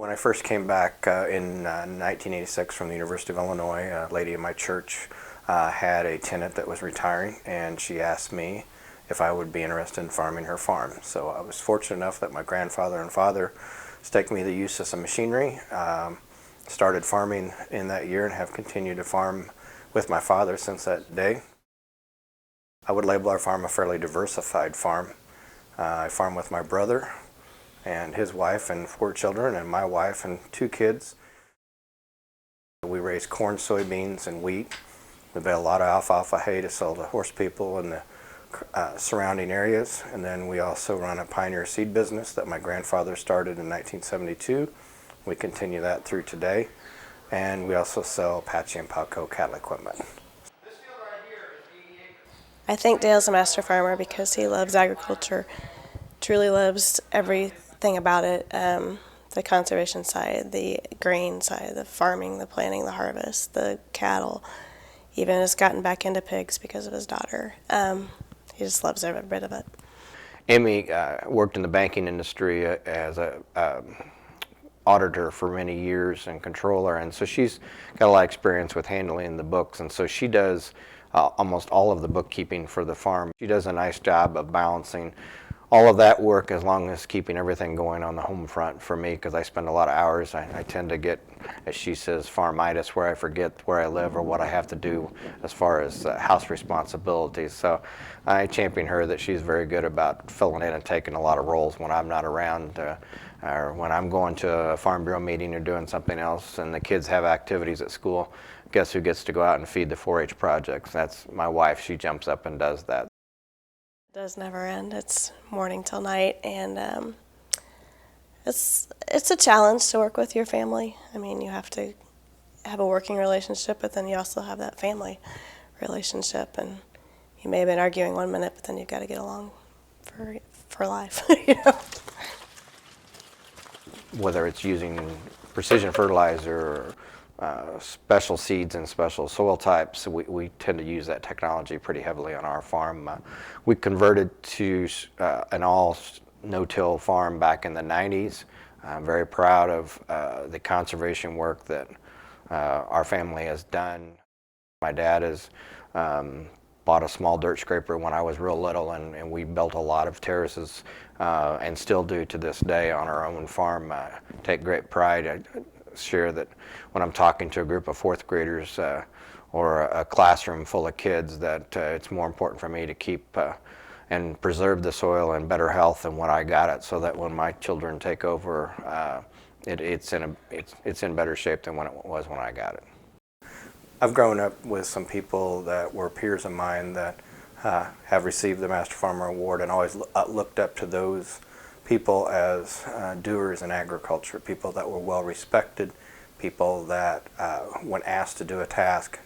When I first came back in 1986 from the University of Illinois, a lady in my church had a tenant that was retiring, and she asked me if I would be interested in farming her farm. So I was fortunate enough that my grandfather and father staked me the use of some machinery. Started farming in that year and have continued to farm with my father since that day. I would label our farm a fairly diversified farm. I farm with my brother and his wife and 4 children, and my wife and 2 kids. We raise corn, soybeans, and wheat. We buy a lot of alfalfa hay to sell to horse people in the surrounding areas, and then we also run a pioneer seed business that my grandfather started in 1972. We continue that through today, and we also sell Apache and Palco cattle equipment. I think Dale's a master farmer because he loves agriculture, truly loves everything about it, the conservation side, the grain side, the farming, the planting, the harvest, the cattle. Even has gotten back into pigs because of his daughter. He just loves every bit of it. Amy worked in the banking industry as a auditor for many years and controller, and so she's got a lot of experience with handling the books, and so she does almost all of the bookkeeping for the farm. She does a nice job of balancing all of that work as long as keeping everything going on the home front for me, because I spend a lot of hours. I tend to get, as she says, farmitis, where I forget where I live or what I have to do as far as house responsibilities. So I champion her that she's very good about filling in and taking a lot of roles when I'm not around, or when I'm going to a Farm Bureau meeting or doing something else and the kids have activities at school. Guess who gets to go out and feed the 4-H projects? That's my wife. She jumps up and does that. It does never end. It's morning till night, and it's a challenge to work with your family. I mean, you have to have a working relationship, but then you also have that family relationship, and you may have been arguing one minute, but then you've got to get along for life. You know? Whether it's using precision fertilizer or special seeds and special soil types, we tend to use that technology pretty heavily on our farm. We converted to an all no-till farm back in the 90s. I'm very proud of the conservation work that our family has done. My dad has bought a small dirt scraper when I was real little, and we built a lot of terraces and still do to this day on our own farm. Take great pride. I share that when I'm talking to a group of 4th graders or a classroom full of kids, that it's more important for me to keep and preserve the soil in better health than when I got it, so that when my children take over, it's in better shape than when it was when I got it. I've grown up with some people that were peers of mine that have received the Master Farmer Award, and always looked up to those people as doers in agriculture, people that were well respected, people that when asked to do a task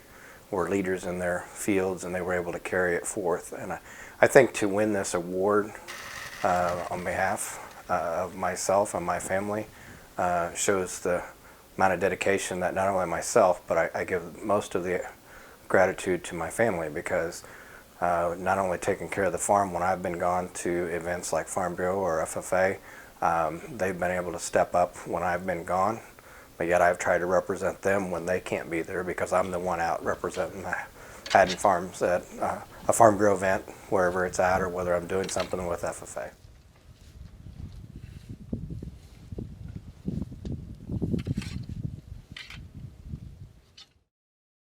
were leaders in their fields and they were able to carry it forth. And I think to win this award on behalf of myself and my family shows the amount of dedication that not only myself, but I give most of the gratitude to my family, because not only taking care of the farm when I've been gone to events like Farm Bureau or FFA, they've been able to step up when I've been gone, but yet I've tried to represent them when they can't be there, because I'm the one out representing the Hadden farms at a Farm Bureau event, wherever it's at, or whether I'm doing something with FFA.